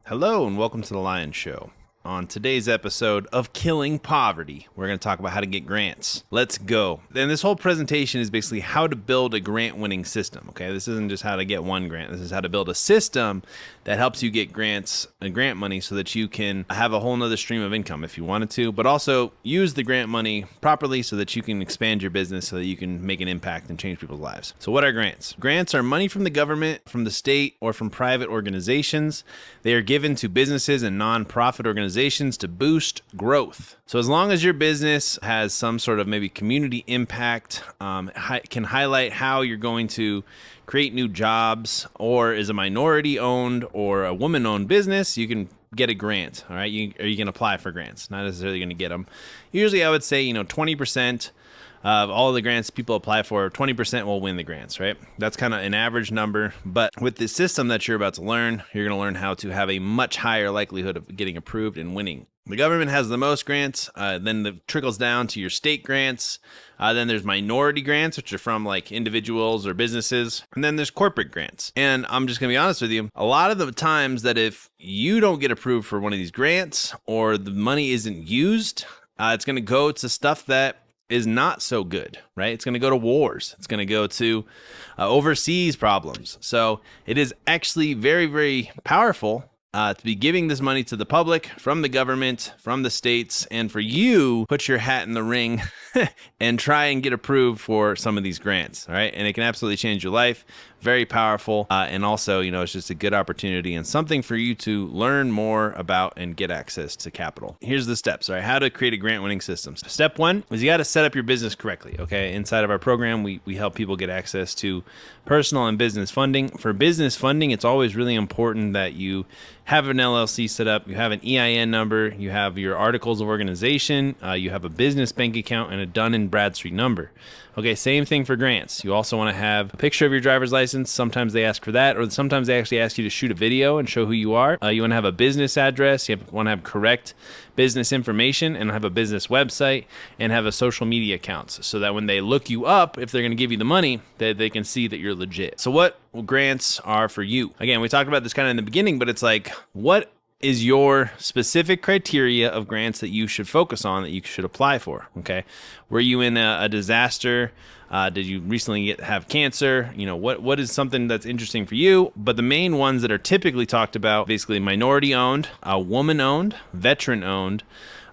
Hello and welcome to the Lyon Show. On today's episode of Killing Poverty, we're going to talk about how to get grants. Let's go. And this whole presentation is basically how to build a grant-winning system, okay? This isn't just how to get one grant. This is how to build a system that helps you get grants and grant money so that you can have a whole nother stream of income if you wanted to, but also use the grant money properly so that you can expand your business so that you can make an impact and change people's lives. So what are grants? Grants are money from the government, from the state, or from private organizations. They are given to businesses and nonprofit organizations to boost growth. So as long as your business has some sort of maybe community impact, can highlight how you're going to create new jobs, or is a minority owned or a woman owned business, you can get a grant. All right. You can apply for grants, not necessarily going to get them. Usually I would say, 20% of all the grants people apply for, 20% will win the grants, right? That's kind of an average number. But with the system that you're about to learn, you're going to learn how to have a much higher likelihood of getting approved and winning. The government has the most grants, then it trickles down to your state grants. Then there's minority grants, which are from like individuals or businesses. And then there's corporate grants. And I'm just going to be honest with you, a lot of the times that if you don't get approved for one of these grants or the money isn't used, it's going to go to stuff that is not so good, right? It's going to go to wars. It's going to go to overseas problems. So it is actually very, very powerful to be giving this money to the public, from the government, from the states, and for you, put your hat in the ring and try and get approved for some of these grants, all right? And it can absolutely change your life. Very powerful. And also, it's just a good opportunity and something for you to learn more about and get access to capital. Here's the steps, all right? How to create a grant winning system. Step one is you got to set up your business correctly, okay? Inside of our program, we help people get access to personal and business funding. For business funding, it's always really important that you have an LLC set up, you have an EIN number, you have your articles of organization, you have a business bank account, and a Dun & Bradstreet number. Okay, same thing for grants. You also want to have a picture of your driver's license. Sometimes they ask for that, or sometimes they actually ask you to shoot a video and show who you are. You want to have a business address. You want to have correct business information and have a business website and have a social media accounts so that when they look you up, if they're going to give you the money, that they can see that you're legit. So what grants are for you? Again, we talked about this kind of in the beginning, but it's like, what is your specific criteria of grants that you should focus on, that you should apply for? Okay. Were you in a disaster? Did you recently have cancer? What is something that's interesting for you? But the main ones that are typically talked about, basically minority owned, woman owned, veteran owned.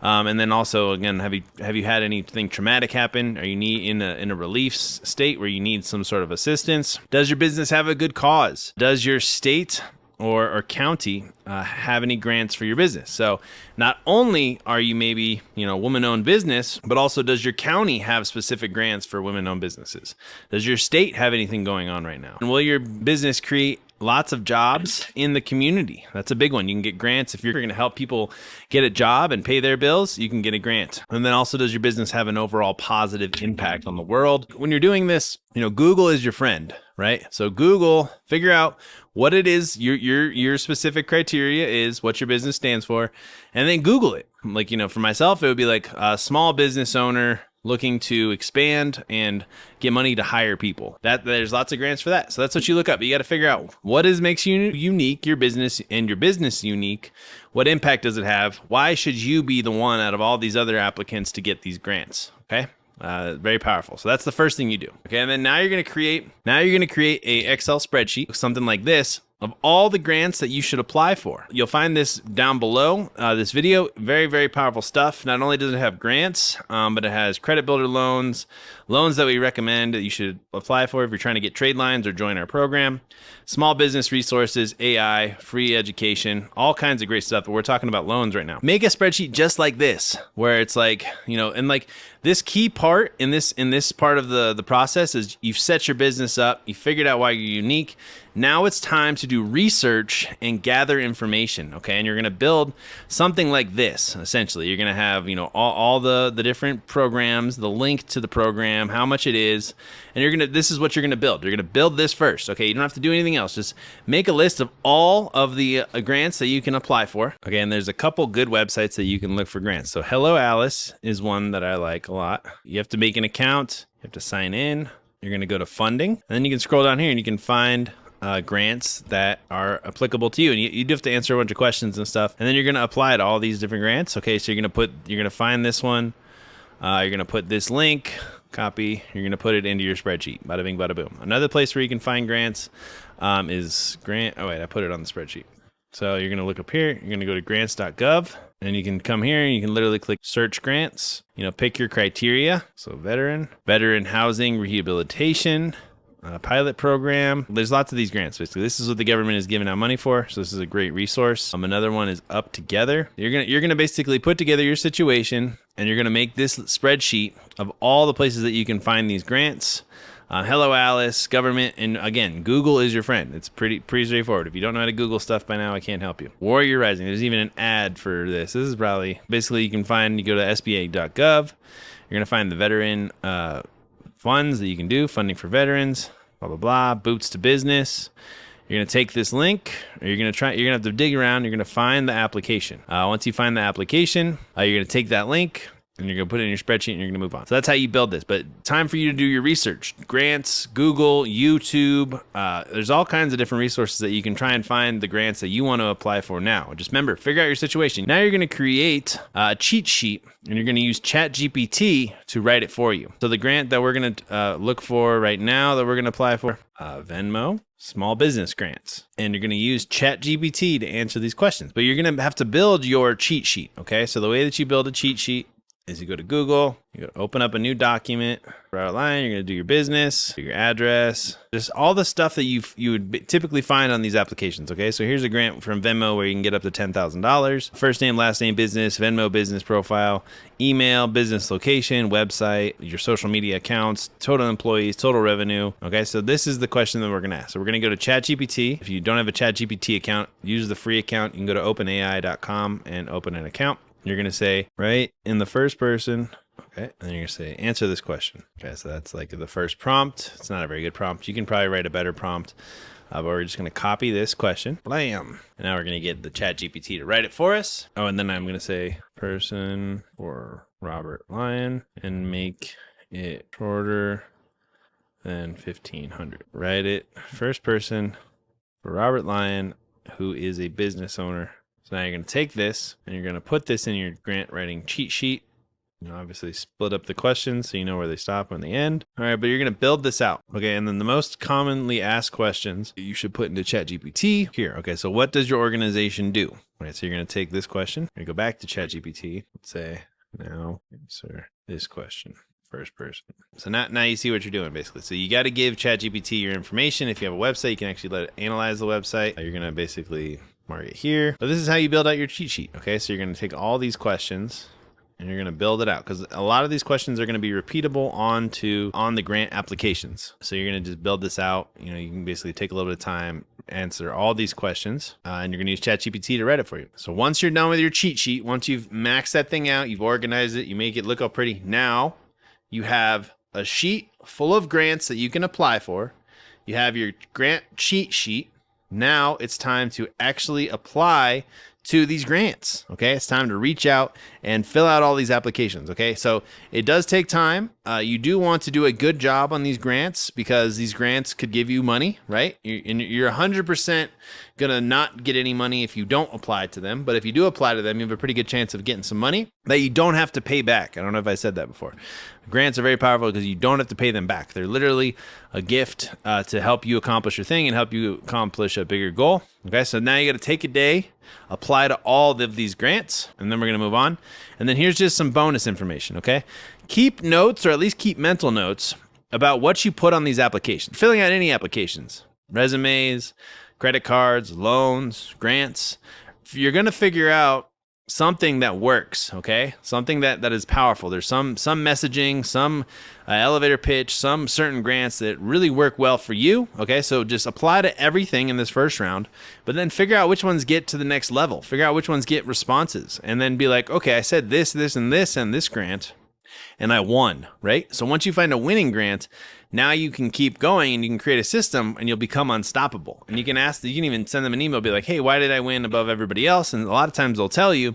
And then also, again, have you had anything traumatic happen? Are you in a relief state where you need some sort of assistance? Does your business have a good cause? Does your state or county have any grants for your business? So not only are you maybe, woman-owned business, but also does your county have specific grants for women-owned businesses? Does your state have anything going on right now? And will your business create lots of jobs in the community? That's a big one. You can get grants. If you're going to help people get a job and pay their bills, you can get a grant. And then also, does your business have an overall positive impact on the world? When you're doing this, Google is your friend, right? So Google, figure out what it is, your specific criteria is, what your business stands for, and then Google it. Like, for myself, it would be like a small business owner looking to expand and get money to hire people. There's lots of grants for that. So that's what you look up. You got to figure out what makes you unique, your business unique. What impact does it have? Why should you be the one out of all these other applicants to get these grants? Okay. Very powerful. So that's the first thing you do. Okay. And then now you're going to create a Excel spreadsheet, something like this, of all the grants that you should apply for. You'll find this down below this video. Very, very powerful stuff. Not only does it have grants, but it has credit builder loans that we recommend that you should apply for if you're trying to get trade lines or join our program, small business resources, AI, free education, all kinds of great stuff. But we're talking about loans right now. Make a spreadsheet just like this, where it's like, and like this key part in this part of the process is you've set your business up, you figured out why you're unique. Now it's time to do research and gather information, okay? And you're going to build something like this, essentially. You're going to have, all the different programs, the link to the program, how much it is, and this is what you're going to build. You're going to build this first, okay? You don't have to do anything else. Just make a list of all of the grants that you can apply for, okay? And there's a couple good websites that you can look for grants. So Hello Alice is one that I like a lot. You have to make an account. You have to sign in. You're going to go to funding, and then you can scroll down here and you can find grants that are applicable to you, and you do have to answer a bunch of questions and stuff, and then you're going to apply to all these different grants. Okay, so you're going to find this one, you're going to put this link, copy, you're going to put it into your spreadsheet. Bada bing, bada boom. Another place where you can find grants is I put it on the spreadsheet. So you're going to look up here, you're going to go to grants.gov, and you can come here and you can literally click search grants, pick your criteria. So veteran housing rehabilitation, pilot program. There's lots of these grants. Basically, this is what the government is giving out money for. So this is a great resource. Another one is Up Together. You're gonna basically put together your situation, and you're gonna make this spreadsheet of all the places that you can find these grants. Hello Alice, government, and again, Google is your friend. It's pretty straightforward. If you don't know how to Google stuff by now, I can't help you. Warrior Rising. There's even an ad for this. This is probably basically you go to SBA.gov. You're gonna find the veteran funds that you can do, funding for veterans, blah, blah, blah, boots to business. You're going to take this link, or you're going to have to dig around. You're going to find the application. Once you find the application, you're going to take that link, and you're going to put it in your spreadsheet, and you're going to move on. So that's how you build this. But time for you to do your research. Grants, Google, YouTube. There's all kinds of different resources that you can try and find the grants that you want to apply for now. Just remember, figure out your situation. Now you're going to create a cheat sheet, and you're going to use ChatGPT to write it for you. So the grant that we're going to look for right now that we're going to apply for, Venmo, small business grants. And you're going to use ChatGPT to answer these questions. But you're going to have to build your cheat sheet, okay? So the way that you build a cheat sheet is you go to Google, you go to open up a new document, write a line, you're going to do your business, do your address, just all the stuff that you would typically find on these applications, okay? So here's a grant from Venmo where you can get up to $10,000. First name, last name, business, Venmo business profile, email, business location, website, your social media accounts, total employees, total revenue, okay? So this is the question that we're going to ask. So we're going to go to ChatGPT. If you don't have a ChatGPT account, use the free account. You can go to openai.com and open an account. You're going to say, right in the first person, okay, and you're going to say, answer this question. Okay, so that's like the first prompt. It's not a very good prompt. You can probably write a better prompt, but we're just going to copy this question. Blam. And now we're going to get the ChatGPT to write it for us. Oh, and then I'm going to say, person for Robert Lyon, and make it shorter than 1,500. Write it, first person for Robert Lyon, who is a business owner. So now you're going to take this and you're going to put this in your grant writing cheat sheet. Obviously split up the questions so you know where they stop and they end. All right, but you're going to build this out. Okay, and then the most commonly asked questions you should put into ChatGPT here. Okay, so what does your organization do? All right, so you're going to take this question. You're going to go back to ChatGPT. Let's say, now answer this question. First person. So now you see what you're doing, basically. So you got to give ChatGPT your information. If you have a website, you can actually let it analyze the website. You're going to basically mark it here. But this is how you build out your cheat sheet. Okay, so you're going to take all these questions and you're going to build it out, because a lot of these questions are going to be repeatable on the grant applications. So you're going to just build this out. You can basically take a little bit of time, answer all these questions, and you're going to use ChatGPT to write it for you. So once you're done with your cheat sheet, once you've maxed that thing out, you've organized it, you make it look all pretty, now you have a sheet full of grants that you can apply for. You have your grant cheat sheet. Now it's time to actually apply to these grants. Okay, it's time to reach out and fill out all these applications. Okay, so it does take time. You do want to do a good job on these grants, because these grants could give you money, right? You're 100% gonna not get any money if you don't apply to them, but if you do apply to them, you have a pretty good chance of getting some money that you don't have to pay back. I don't know if I said that before. Grants are very powerful because you don't have to pay them back. They're literally a gift to help you accomplish your thing and help you accomplish a bigger goal. Okay, so now you got to take a day, apply to all of these grants, and then we're going to move on. And then here's just some bonus information, okay? Keep notes, or at least keep mental notes, about what you put on these applications. Filling out any applications, resumes, credit cards, loans, grants. You're going to figure out something that works, okay? Something that is powerful. There's some messaging, some elevator pitch, some certain grants that really work well for you, okay? So just apply to everything in this first round, but then figure out which ones get to the next level. Figure out which ones get responses, and then be like, okay, I said this, and this grant, and I won, right? So once you find a winning grant, Now you can keep going and you can create a system and you'll become unstoppable. And you can even send them an email, be like, hey, why did I win above everybody else? And a lot of times they'll tell you,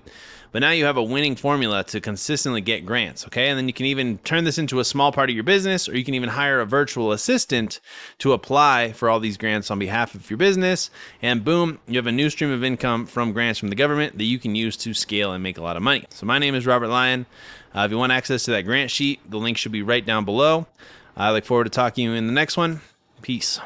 but now you have a winning formula to consistently get grants, okay? And then you can even turn this into a small part of your business, or you can even hire a virtual assistant to apply for all these grants on behalf of your business. And boom, you have a new stream of income from grants from the government that you can use to scale and make a lot of money. So my name is Robert Lyon. If you want access to that grant sheet, the link should be right down below. I look forward to talking to you in the next one. Peace.